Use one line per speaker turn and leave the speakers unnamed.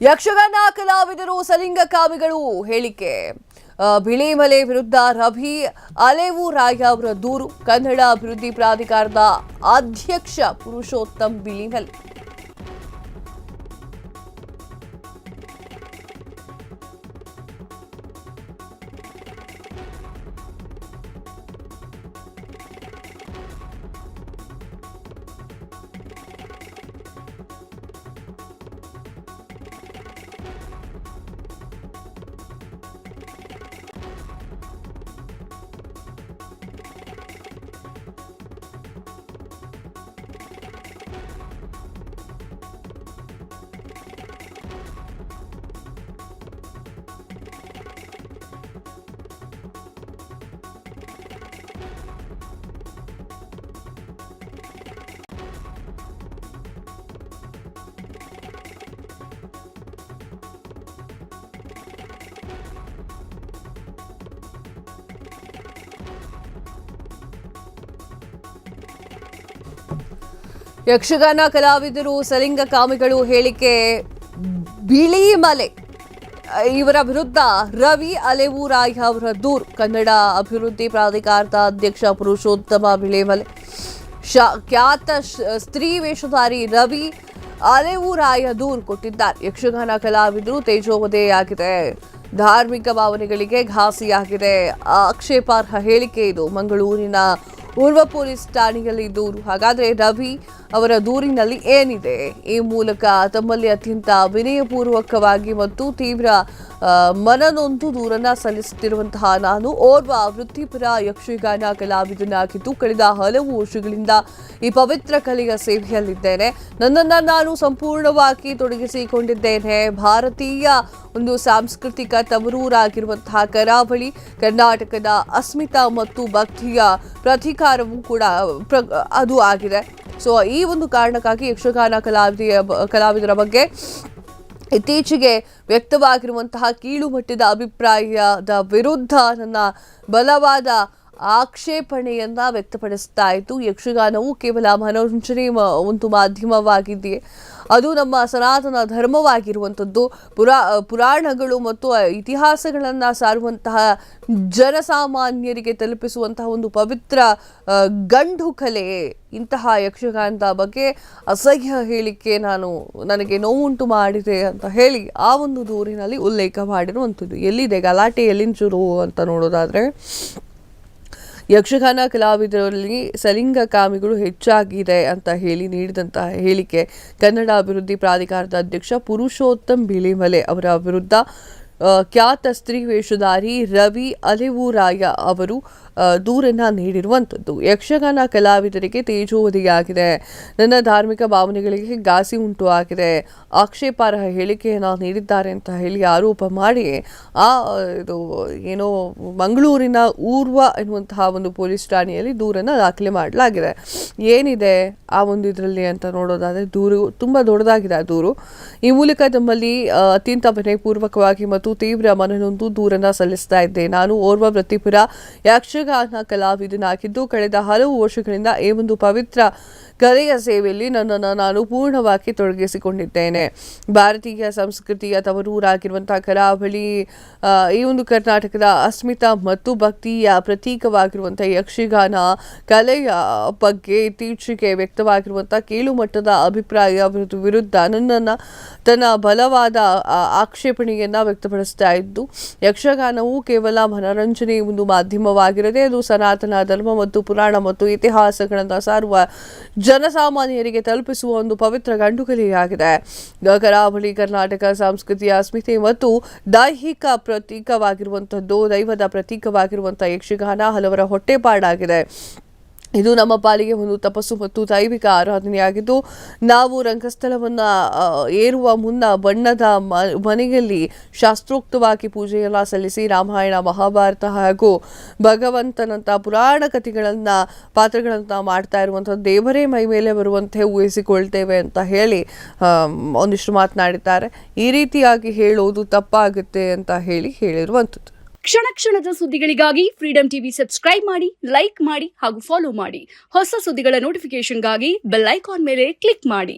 ಯಕ್ಷಗಾನ ಕಲಾವಿದರು ಸಲಿಂಗಕಾಮಿಗಳು ಹೇಳಿಕೆ. ಬಿಳಿಮಲೆ ವಿರುದ್ಧ ರವಿ ಅಲೆವೂರಾಯ ಅವರ ದೂರು. ಕನ್ನಡ ಅಭಿವೃದ್ಧಿ ಪ್ರಾಧಿಕಾರದ ಅಧ್ಯಕ್ಷ ಪುರುಷೋತ್ತಮ್ ಬಿಳಿಮಲೆ. ಯಕ್ಷಗಾನ ಕಲಾವಿದರು ಸಲಿಂಗಕಾಮಿಗಳು ಹೇಳಿಕೆ. ಬಿಳಿಮಲೆ ಇವರ ವಿರುದ್ಧ ರವಿ ಅಲೆವೂರಾಯ ಅವರ ದೂರು. ಕನ್ನಡ ಅಭಿವೃದ್ಧಿ ಪ್ರಾಧಿಕಾರದ ಅಧ್ಯಕ್ಷ ಪುರುಷೋತ್ತಮ ಬಿಳಿಮಲೆ ಖ್ಯಾತ ಸ್ತ್ರೀ ವೇಷಧಾರಿ ರವಿ ಅಲೆವೂರಾಯ ದೂರು ಕೊಟ್ಟಿದ್ದಾರೆ. ಯಕ್ಷಗಾನ ಕಲಾವಿದರು ತೇಜೋವಧೆಯಾಗಿದೆ, ಧಾರ್ಮಿಕ ಭಾವನೆಗಳಿಗೆ ಘಾಸಿಯಾಗಿದೆ, ಆಕ್ಷೇಪಾರ್ಹ ಹೇಳಿಕೆ ಇದು. ಮಂಗಳೂರಿನ ಉರ್ವ ಪೊಲೀಸ್ ಠಾಣೆಯಲ್ಲಿ ದೂರು. ಹಾಗಾದ್ರೆ ರವಿ ಅವರ ದೂರಿನಲ್ಲಿ ಏನಿದೆ? ಈ ಮೂಲಕ ತಮ್ಮಲ್ಲಿ ಅತ್ಯಂತ ವಿನಯಪೂರ್ವಕವಾಗಿ ಮತ್ತು ತೀವ್ರ ಮನನೊಂದು ದೂರನ್ನ ಸಲ್ಲಿಸುತ್ತಿರುವಂತಹ ನಾನು ಓರ್ವ ವೃತ್ತಿಪರ ಯಕ್ಷಗಾನ ಕಲಾವಿದನಾಗಿದ್ದು ಕಳೆದ ಹಲವು ವರ್ಷಗಳಿಂದ ಈ ಪವಿತ್ರ ಕಲೆಯ ಸೇವೆಯಲ್ಲಿದ್ದೇನೆ. ನನ್ನನ್ನು ನಾನು ಸಂಪೂರ್ಣವಾಗಿ ತೊಡಗಿಸಿಕೊಂಡಿದ್ದೇನೆ. ಭಾರತೀಯ ಒಂದು ಸಾಂಸ್ಕೃತಿಕ ತವರೂರಾಗಿರುವಂತಹ ಕರಾವಳಿ ಕರ್ನಾಟಕದ ಅಸ್ಮಿತಾ ಮತ್ತು ಭಕ್ತಿಯ ಪ್ರತೀಕಾರವೂ ಕೂಡ ಅದು ಆಗಿದೆ. ಸೊ ಈ ಒಂದು ಕಾರಣಕ್ಕಾಗಿ ಯಕ್ಷಗಾನ ಕಲಾವಿದರ ಬಗ್ಗೆ ಇತ್ತೀಚೆಗೆ ವ್ಯಕ್ತವಾಗಿರುವಂತಹ ಕೀಳು ಮಟ್ಟದ ಅಭಿಪ್ರಾಯದ ವಿರುದ್ಧ ನನ್ನ ಬಲವಾದ ಆಕ್ಷೇಪಣೆಯನ್ನ ವ್ಯಕ್ತಪಡಿಸ್ತಾ ಇತ್ತು. ಯಕ್ಷಗಾನವು ಕೇವಲ ಮನೋರಂಜನೆ ಒಂದು ಮಾಧ್ಯಮವಾಗಿದೆಯೇ? ಅದು ನಮ್ಮ ಸನಾತನ ಧರ್ಮವಾಗಿರುವಂಥದ್ದು. ಪುರಾಣಗಳು ಮತ್ತು ಇತಿಹಾಸಗಳನ್ನು ಸಾರುವಂತಹ ಜನಸಾಮಾನ್ಯರಿಗೆ ತಲುಪಿಸುವಂತಹ ಒಂದು ಪವಿತ್ರ ಗಂಡು ಕಲೆ. ಇಂತಹ ಯಕ್ಷಗಾನದ ಬಗ್ಗೆ ಅಸಹ್ಯ ಹೇಳಿಕೆ ನನಗೆ ನೋವುಂಟು ಮಾಡಿದೆ ಅಂತ ಹೇಳಿ ಆ ಒಂದು ದೂರಿನಲ್ಲಿ ಉಲ್ಲೇಖ ಮಾಡಿರುವಂಥದ್ದು. ಎಲ್ಲಿದೆ ಗಲಾಟೆ, ಎಲ್ಲಿಂದ ಶುರು ಅಂತ ನೋಡೋದಾದ್ರೆ, ಯಕ್ಷಗಾನ ಕಲಾವಿದರಲ್ಲಿ ಸಲಿಂಗಕಾಮಿಗಳು ಹೆಚ್ಚಾಗಿದೆ ಅಂತ ಹೇಳಿ ನೀಡಿದಂತಹ ಹೇಳಿಕೆ. ಕನ್ನಡ ಅಭಿವೃದ್ಧಿ ಪ್ರಾಧಿಕಾರದ ಅಧ್ಯಕ್ಷ ಪುರುಷೋತ್ತಮ್ ಬಿಳಿಮಲೆ ಅವರ ವಿರುದ್ಧ ಖ್ಯಾತ ಸ್ತ್ರೀ ವೇಷಧಾರಿ ರವಿ ಅಲೆವೂರಾಯ ಅವರು ದೂರನ್ನ ನೀಡಿರುವಂಥದ್ದು. ಯಕ್ಷಗಾನ ಕಲಾವಿದರಿಗೆ ತೇಜೋವಧೆಯಾಗಿದೆ, ನನ್ನ ಧಾರ್ಮಿಕ ಭಾವನೆಗಳಿಗೆ ಘಾಸಿ ಉಂಟು ಆಗಿದೆ, ಆಕ್ಷೇಪಾರ್ಹ ಹೇಳಿಕೆಯನ್ನು ನೀಡಿದ್ದಾರೆ ಅಂತ ಹೇಳಿ ಆರೋಪ ಮಾಡಿ ಇದು ಏನೋ ಮಂಗಳೂರಿನ ಊರ್ವ ಎನ್ನುವಂತಹ ಒಂದು ಪೊಲೀಸ್ ಠಾಣೆಯಲ್ಲಿ ದೂರನ್ನು ದಾಖಲೆ ಮಾಡಲಾಗಿದೆ. ಏನಿದೆ ಆ ಒಂದು ಇದರಲ್ಲಿ ಅಂತ ನೋಡೋದಾದರೆ, ದೂರು ತುಂಬ ದೊಡ್ಡದಾಗಿದೆ. ಆ ದೂರು ಈ ಮೂಲಕ ತಮ್ಮಲ್ಲಿ ಅತ್ಯಂತ ವಿನಯಪೂರ್ವಕವಾಗಿ ಮತ್ತು ತೀವ್ರ ಮನನೊಂದು ದೂರನ್ನ ಸಲ್ಲಿಸ್ತಾ ಇದ್ದೆ. ನಾನು ಓರ್ವ ವೃತ್ತಿಪರ ಯಕ್ಷಗಾನ ಕಲಾವಿದನಾಗಿದ್ದು ಕಳೆದ ಹಲವು ವರ್ಷಗಳಿಂದ ಈ ಒಂದು ಪವಿತ್ರ ಕಲೆಯ ಸೇವೆಯಲ್ಲಿ ನನ್ನನ್ನು ನಾನು ಪೂರ್ಣವಾಗಿ ತೊಡಗಿಸಿಕೊಂಡಿದ್ದೇನೆ. ಭಾರತೀಯ ಸಂಸ್ಕೃತಿಯ ತವರೂರಾಗಿರುವಂತಹ ಕರಾವಳಿ, ಈ ಒಂದು ಕರ್ನಾಟಕದ ಅಸ್ಮಿತಾ ಮತ್ತು ಭಕ್ತಿಯ ಪ್ರತೀಕವಾಗಿರುವಂತಹ ಯಕ್ಷಗಾನ ಕಲೆಯ ಬಗ್ಗೆ ಇತ್ತೀಚೆಗೆ ವ್ಯಕ್ತವಾಗಿರುವಂತಹ ಕೀಳು ಮಟ್ಟದ ಅಭಿಪ್ರಾಯ ವಿರುದ್ಧ ನನ್ನನ್ನು ತನ್ನ ಬಲವಾದ ಆಕ್ಷೇಪಣೆಯನ್ನ ವ್ಯಕ್ತಪಡಿಸ್ತಾ ಇದ್ದು, ಯಕ್ಷಗಾನವು ಕೇವಲ ಮನರಂಜನೆ ಒಂದು ಮಾಧ್ಯಮವಾಗಿರದೆ ಅದು ಸನಾತನ ಧರ್ಮ ಮತ್ತು ಪುರಾಣ ಮತ್ತು ಇತಿಹಾಸಗಳನ್ನು ಸಾರುವ ಜನಸಾಮಾನ್ಯರಿಗೆ ತಲುಪಿಸುವ ಒಂದು ಪವಿತ್ರ ಗಂಡುಕಲೆಯಾಗಿದೆ. ಕರಾವಳಿ ಕರ್ನಾಟಕ ಸಂಸ್ಕೃತಿಯ ಅಸ್ಮಿತೆ ಮತ್ತು ದೈಹಿಕ ಪ್ರತೀಕವಾಗಿರುವಂಥದ್ದು, ದೈವದ ಪ್ರತೀಕವಾಗಿರುವಂತಹ ಯಕ್ಷಗಾನ ಹಲವರ ಹೊಟ್ಟೆಪಾಡಾಗಿದೆ. ಇದು ನಮ್ಮ ಪಾಲಿಗೆ ಒಂದು ತಪಸ್ಸು ಮತ್ತು ದೈವಿಕ ಆರಾಧನೆಯಾಗಿದ್ದು, ನಾವು ರಂಗಸ್ಥಳವನ್ನು ಏರುವ ಮುನ್ನ ಬಣ್ಣದ ಮನೆಯಲ್ಲಿ ಶಾಸ್ತ್ರೋಕ್ತವಾಗಿ ಪೂಜೆಯನ್ನು ಸಲ್ಲಿಸಿ ರಾಮಾಯಣ, ಮಹಾಭಾರತ ಹಾಗೂ ಭಗವಂತನಂಥ ಪುರಾಣ ಕಥೆಗಳನ್ನು ಪಾತ್ರಗಳನ್ನು ಮಾಡ್ತಾ ಇರುವಂಥದ್ದು ದೇವರೇ ಮೈ ಮೇಲೆ ಬರುವಂತೆ ಊಹಿಸಿಕೊಳ್ತೇವೆ ಅಂತ ಹೇಳಿ ಒಂದಿಷ್ಟು ಮಾತನಾಡಿದ್ದಾರೆ. ಈ ರೀತಿಯಾಗಿ ಹೇಳೋದು ತಪ್ಪಾಗುತ್ತೆ ಅಂತ ಹೇಳಿರುವಂಥದ್ದು.
ಕ್ಷಣ ಕ್ಷಣದ ಸುದ್ದಿಗಳಿಗಾಗಿ ಫ್ರೀಡಂ ಟಿವಿ ಸಬ್ಸ್ಕ್ರೈಬ್ ಮಾಡಿ, ಲೈಕ್ ಮಾಡಿ ಹಾಗೂ ಫಾಲೋ ಮಾಡಿ. ಹೊಸ ಸುದ್ದಿಗಳ ನೋಟಿಫಿಕೇಶನ್ಗಾಗಿ ಬೆಲ್ ಐಕಾನ್ ಮೇಲೆ ಕ್ಲಿಕ್ ಮಾಡಿ.